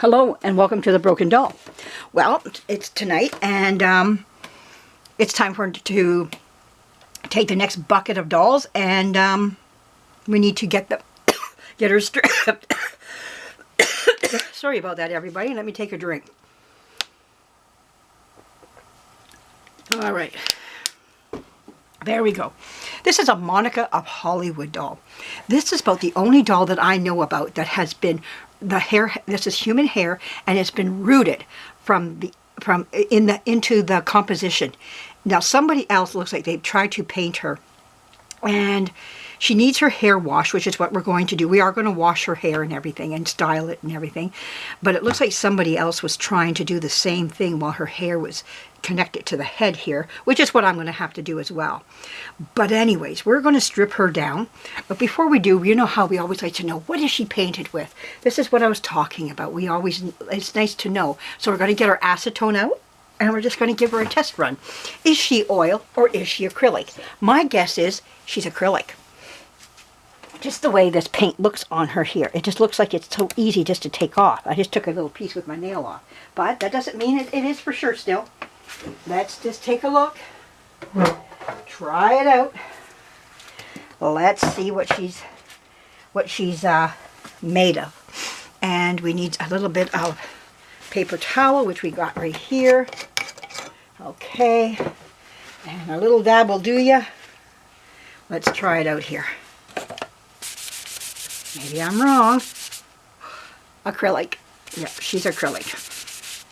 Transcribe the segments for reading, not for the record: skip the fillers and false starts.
Hello and welcome to the Broken Doll. Well, it's tonight and it's time for to take the next bucket of dolls and we need to get her stripped. Sorry about that, everybody. Let me take a drink. All right. There we go. This is a Monica of Hollywood doll. This is about the only doll that I know about that has been the hair. This is human hair, and it's been rooted into the composition. Now somebody else looks like they've tried to paint her, and she needs her hair washed, which is what we're going to do. We are going to wash her hair and everything and style it and everything. But it looks like somebody else was trying to do the same thing while her hair was connected to the head here, which is what I'm going to have to do as well. But anyways, we're going to strip her down. But before we do, you know how we always like to know, what is she painted with? This is what I was talking about. It's nice to know. So we're going to get our acetone out, and we're just going to give her a test run. Is she oil or is she acrylic? My guess is she's acrylic. Just the way this paint looks on her here. It just looks like it's so easy just to take off. I just took a little piece with my nail off. But that doesn't mean it is for sure still. Let's just take a look. Try it out. Let's see what she's made of. And we need a little bit of paper towel, which we got right here. Okay. And a little dab will do ya. Let's try it out here. Maybe I'm wrong. Acrylic. Yep, she's acrylic.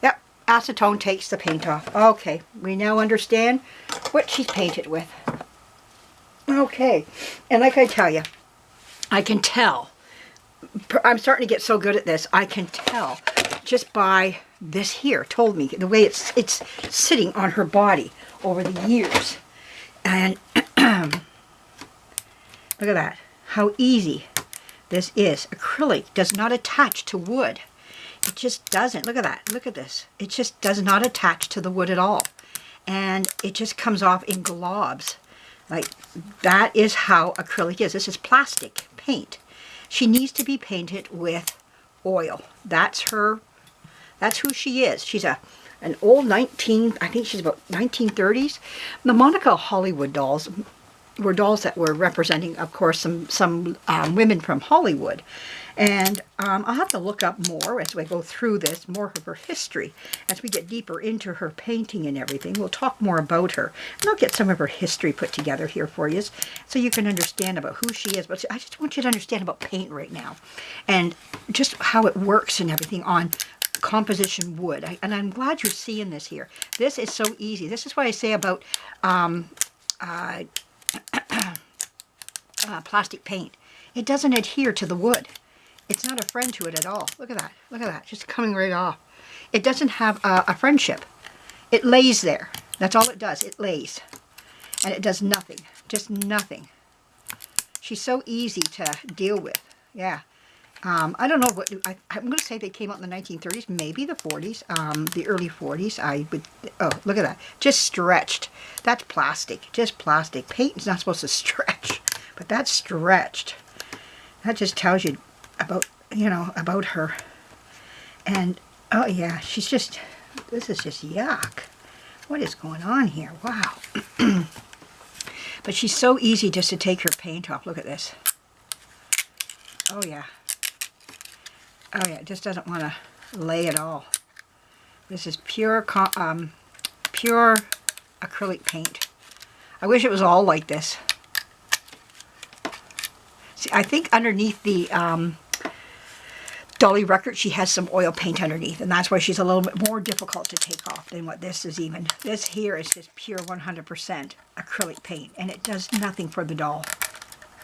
Yep, acetone takes the paint off. Okay, we now understand what she's painted with. Okay, and like I tell you, I can tell. I'm starting to get so good at this. I can tell just by this here. Told me the way it's sitting on her body over the years. And look at that. How easy this is. Acrylic does not attach to wood. It just doesn't. Look at that. Look at this. It just does not attach to the wood at all. And it just comes off in globs. Like, that is how acrylic is. This is plastic paint. She needs to be painted with oil. That's who she is. She's an old I think she's about 1930s. The Monica Hollywood dolls were dolls that were representing, of course, some women from Hollywood. And I'll have to look up more as we go through this, more of her history. As we get deeper into her painting and everything, we'll talk more about her. And I'll get some of her history put together here for you so you can understand about who she is. But I just want you to understand about paint right now and just how it works and everything on composition wood. And I'm glad you're seeing this here. This is so easy. This is what I say about plastic paint. It doesn't adhere to the wood. It's not a friend to it at all. Look at that. Look at that. Just coming right off. It doesn't have a friendship. It lays there. That's all it does. It lays. And it does nothing. Just nothing. She's so easy to deal with. Yeah. I don't know what, I'm going to say they came out in the 1930s, maybe the 40s, the early 40s. Oh, look at that. Just stretched. That's plastic. Just plastic. Paint is not supposed to stretch, but that's stretched. That just tells you about, about her. And, oh yeah, this is just yuck. What is going on here? Wow. But she's so easy just to take her paint off. Look at this. Oh yeah. Oh yeah, it just doesn't want to lay at all. This is pure acrylic paint. I wish it was all like this. See, I think underneath the Dolly record, she has some oil paint underneath, and that's why she's a little bit more difficult to take off than what this is even. This here is just pure 100% acrylic paint, and it does nothing for the doll.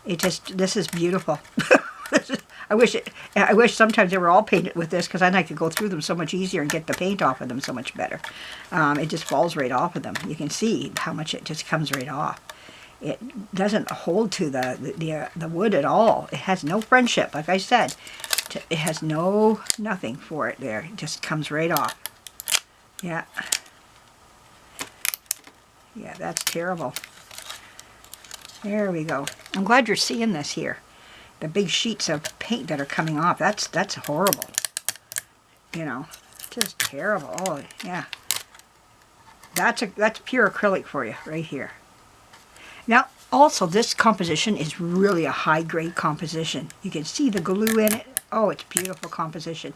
This is beautiful. I wish sometimes they were all painted with this, because then I could go through them so much easier and get the paint off of them so much better. It just falls right off of them. You can see how much it just comes right off. It doesn't hold to the wood at all. It has no friendship, like I said. It has nothing for it there. It just comes right off. Yeah. Yeah, that's terrible. There we go. I'm glad you're seeing this here. The big sheets of paint that are coming off. That's horrible. you know, just terrible. Oh, yeah. That's pure acrylic for you right here. Now, also, this composition is really a high-grade composition. You can see the glue in it. Oh, it's beautiful composition.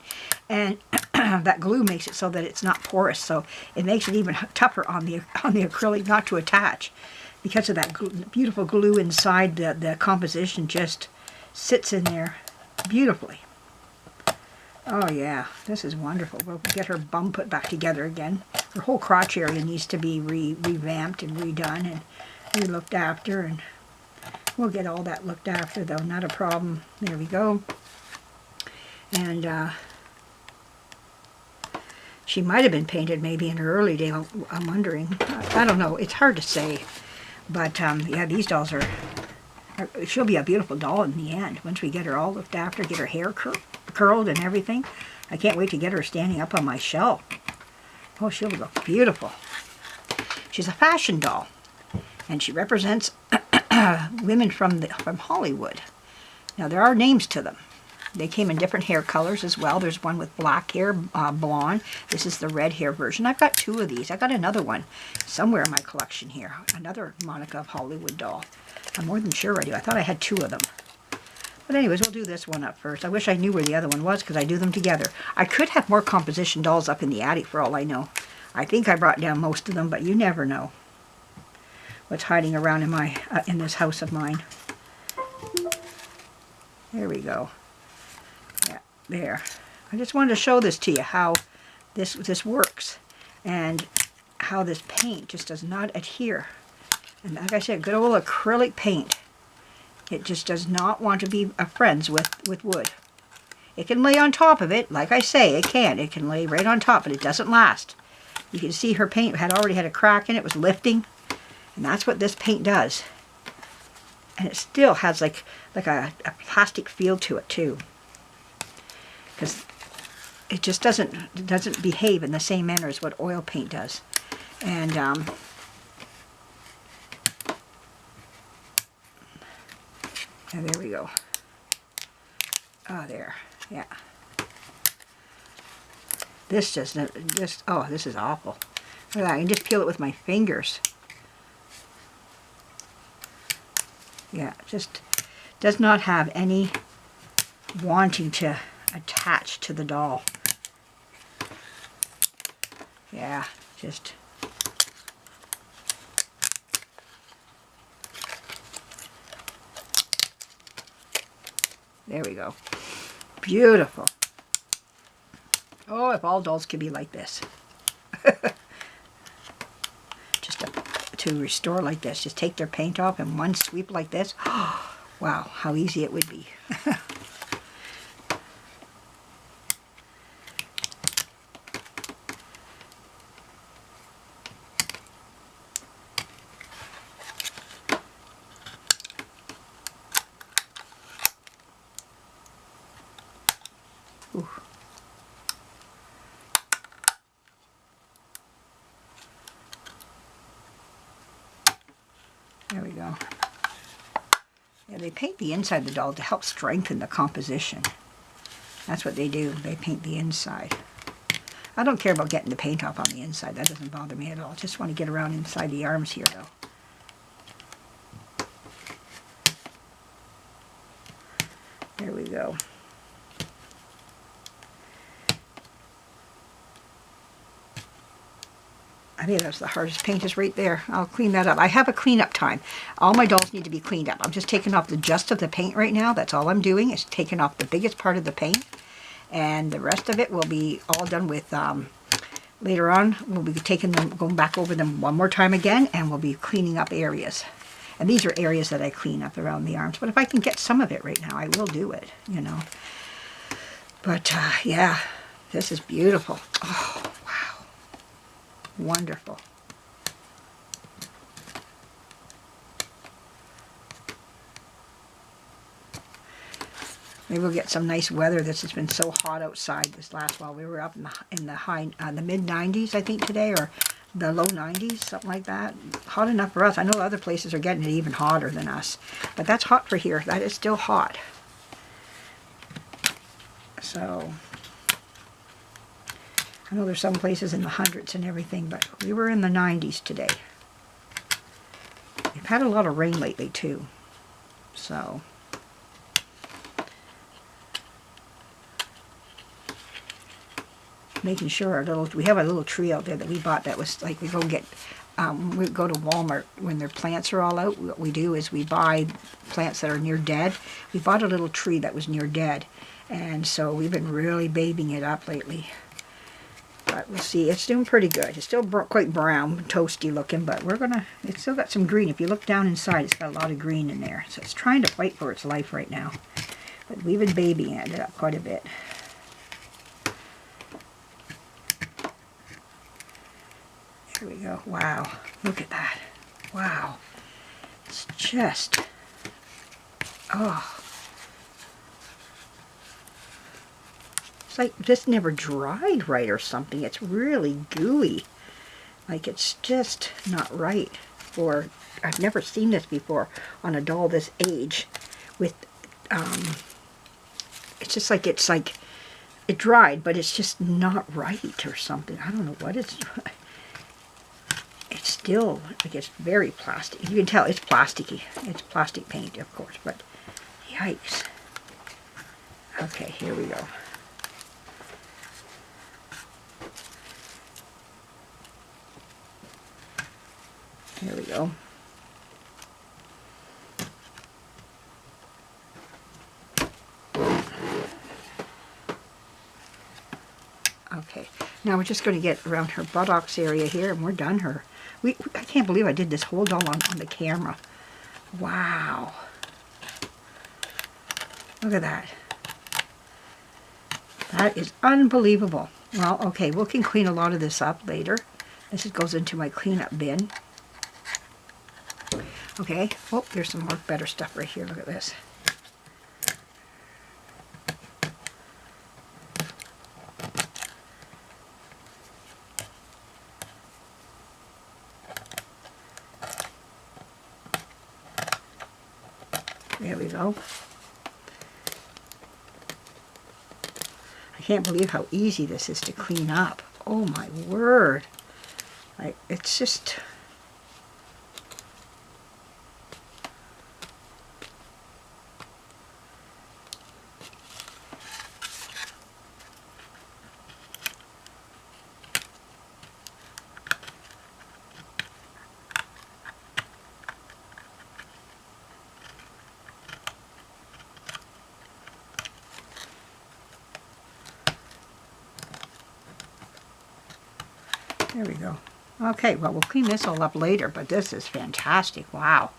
And that glue makes it so that it's not porous, so it makes it even tougher on the acrylic not to attach. Because of that beautiful glue inside, the composition just sits in there beautifully. Oh yeah, this is wonderful. We'll get her bum put back together again. Her whole crotch area needs to be revamped and redone and re-looked after, and we'll get all that looked after though, not a problem. There we go. And she might have been painted maybe in her early day, I'm wondering. I don't know, it's hard to say. But yeah, these dolls she'll be a beautiful doll in the end. Once we get her all looked after, get her hair curled and everything. I can't wait to get her standing up on my shelf. Oh, she'll look beautiful. She's a fashion doll, and she represents women from Hollywood. Now, there are names to them. They came in different hair colors as well. There's one with black hair, blonde. This is the red hair version. I've got 2 of these. I got another one somewhere in my collection here. Another Monica of Hollywood doll. I'm more than sure I do. I thought I had 2 of them. But anyways, we'll do this one up first. I wish I knew where the other one was because I do them together. I could have more composition dolls up in the attic for all I know. I think I brought down most of them, but you never know what's hiding around in my in this house of mine. There we go. Yeah, there. I just wanted to show this to you, how this works and how this paint just does not adhere. And like I said, good old acrylic paint. It just does not want to be friends with wood. It can lay on top of it, like I say, it can. It can lay right on top, but it doesn't last. You can see her paint already had a crack in it, was lifting, and that's what this paint does. And it still has like a plastic feel to it too, because it just doesn't behave in the same manner as what oil paint does. And and there we go. Oh, there. Yeah. This oh, this is awful. Look at that. I can just peel it with my fingers. Yeah, just does not have any wanting to attach to the doll. Yeah, just... There we go. Beautiful. Oh, if all dolls could be like this. Just to restore like this. Just take their paint off in one sweep like this. Wow, how easy it would be. Ooh. There we go. Yeah, they paint the inside of the doll to help strengthen the composition. That's what they do. They paint the inside. I don't care about getting the paint off on the inside. That doesn't bother me at all. Just want to get around inside the arms here, though. There we go. I think that's the hardest paint is right there. I'll clean that up. I have a cleanup time. All my dolls need to be cleaned up. I'm just taking off the gist of the paint right now. That's all I'm doing is taking off the biggest part of the paint. And the rest of it will be all done with, later on, we'll be taking them, going back over them one more time again, and we'll be cleaning up areas. And these are areas that I clean up around the arms. But if I can get some of it right now, I will do it, you know. But, yeah, this is beautiful. Oh, wow. Wonderful. Maybe we'll get some nice weather. This has been so hot outside this last while. We were up in the mid 90s, I think, today, or the low 90s, something like that. Hot enough for us. I know other places are getting it even hotter than us, but that's hot for here. That is still hot. So I know there's some places in the hundreds and everything, but we were in the 90s today. We've had a lot of rain lately too, so. Making sure we have a little tree out there that we bought that was like, we go to Walmart when their plants are all out. What we do is we buy plants that are near dead. We bought a little tree that was near dead, and so we've been really babying it up lately. But we'll see. It's doing pretty good. It's still quite brown, toasty looking, but it's still got some green. If you look down inside, it's got a lot of green in there. So it's trying to fight for its life right now. But we've been babying it up quite a bit. Here we go. Wow. Look at that. Wow. It's just, oh. It's like this never dried right or something. It's really gooey. Like it's just not right. Or I've never seen this before on a doll this age with, it's just like, it dried, but it's just not right or something. I don't know what it's still, like it's very plastic. You can tell it's plasticky. It's plastic paint, of course, but yikes. Okay, here we go. Here we go. Okay, now we're just going to get around her buttocks area here, and we're done her. I can't believe I did this whole doll on the camera. Wow. Look at that. That is unbelievable. Well, okay, we can clean a lot of this up later. This goes into my cleanup bin. Okay, oh, there's some more better stuff right here. Look at this. There we go. I can't believe how easy this is to clean up. Oh my word. It's just... There we go. Okay, well, we'll clean this all up later, but this is fantastic. Wow.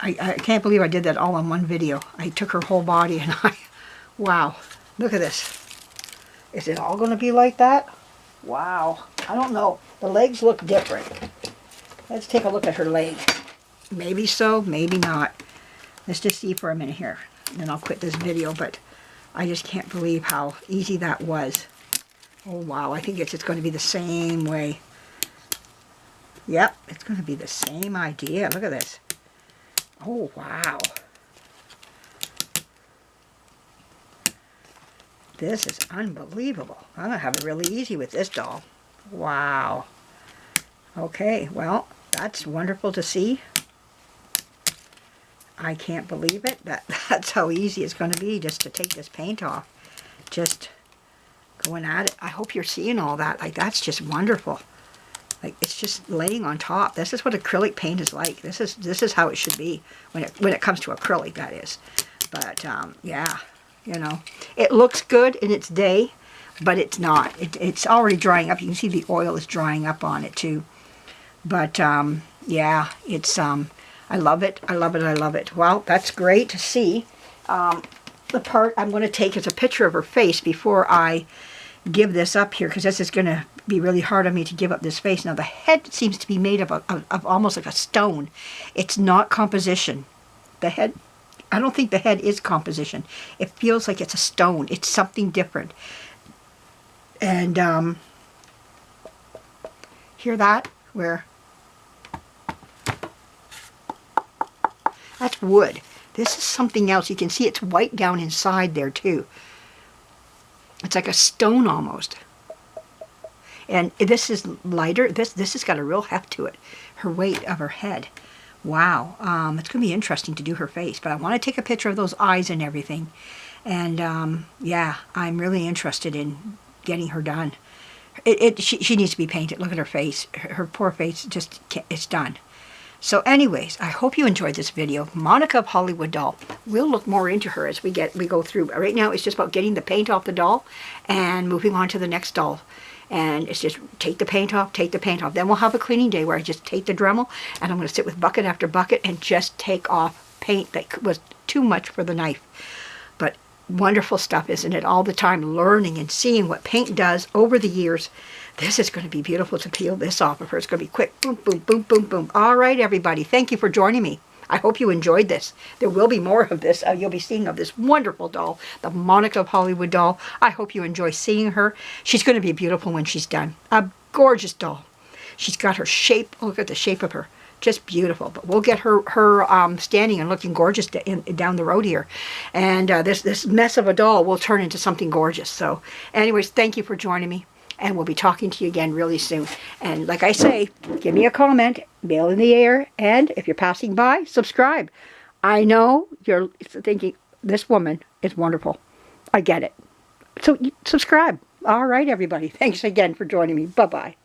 I can't believe I did that all in one video. I took her whole body and wow. Look at this. Is it all going to be like that? Wow. I don't know. The legs look different. Let's take a look at her leg. Maybe so, maybe not. Let's just see for a minute here. And then I'll quit this video, but I just can't believe how easy that was. Oh wow, I think it's just going to be the same way. Yep, it's going to be the same idea. Look at this. Oh wow. This is unbelievable. I'm going to have it really easy with this doll. Wow. Okay, well, that's wonderful to see. I can't believe it. That's how easy it's going to be just to take this paint off. Just going at it. I hope you're seeing all that. Like, that's just wonderful. Like, it's just laying on top. This is what acrylic paint is like. This is how it should be when it comes to acrylic, that is. But yeah, you know, it looks good in its day, but it's not. It's already drying up. You can see the oil is drying up on it too. But yeah, it's I love it. I love it. I love it. Well, that's great to see. The part I'm going to take is a picture of her face before I give this up here, because this is going to be really hard on me to give up this face. Now the head seems to be made of almost like a stone. It's not composition. The head, I don't think the head is composition. It feels like it's a stone. It's something different. And hear that? Where? That's wood. This is something else. You can see it's white down inside there too. It's like a stone almost. And this is lighter. This has got a real heft to it. Her weight of her head. Wow. It's going to be interesting to do her face. But I want to take a picture of those eyes and everything. And yeah, I'm really interested in getting her done. She needs to be painted. Look at her face. Her poor face just can't, it's done. So anyways, I hope you enjoyed this video. Monica of Hollywood doll. We'll look more into her as we go through. Right now it's just about getting the paint off the doll and moving on to the next doll. And it's just take the paint off, take the paint off. Then we'll have a cleaning day where I just take the Dremel and I'm going to sit with bucket after bucket and just take off paint that was too much for the knife. But wonderful stuff, isn't it? All the time learning and seeing what paint does over the years. This is going to be beautiful to peel this off of her. It's going to be quick. Boom, boom, boom, boom, boom. All right, everybody. Thank you for joining me. I hope you enjoyed this. There will be more of this. You'll be seeing of this wonderful doll, the Monica of Hollywood doll. I hope you enjoy seeing her. She's going to be beautiful when she's done. A gorgeous doll. She's got her shape. Look at the shape of her. Just beautiful. But we'll get her standing and looking gorgeous down the road here. And this mess of a doll will turn into something gorgeous. So anyways, thank you for joining me. And we'll be talking to you again really soon. And like I say, give me a comment, mail in the air, and if you're passing by, subscribe. I know you're thinking, this woman is wonderful. I get it. So subscribe. All right, everybody. Thanks again for joining me. Bye-bye.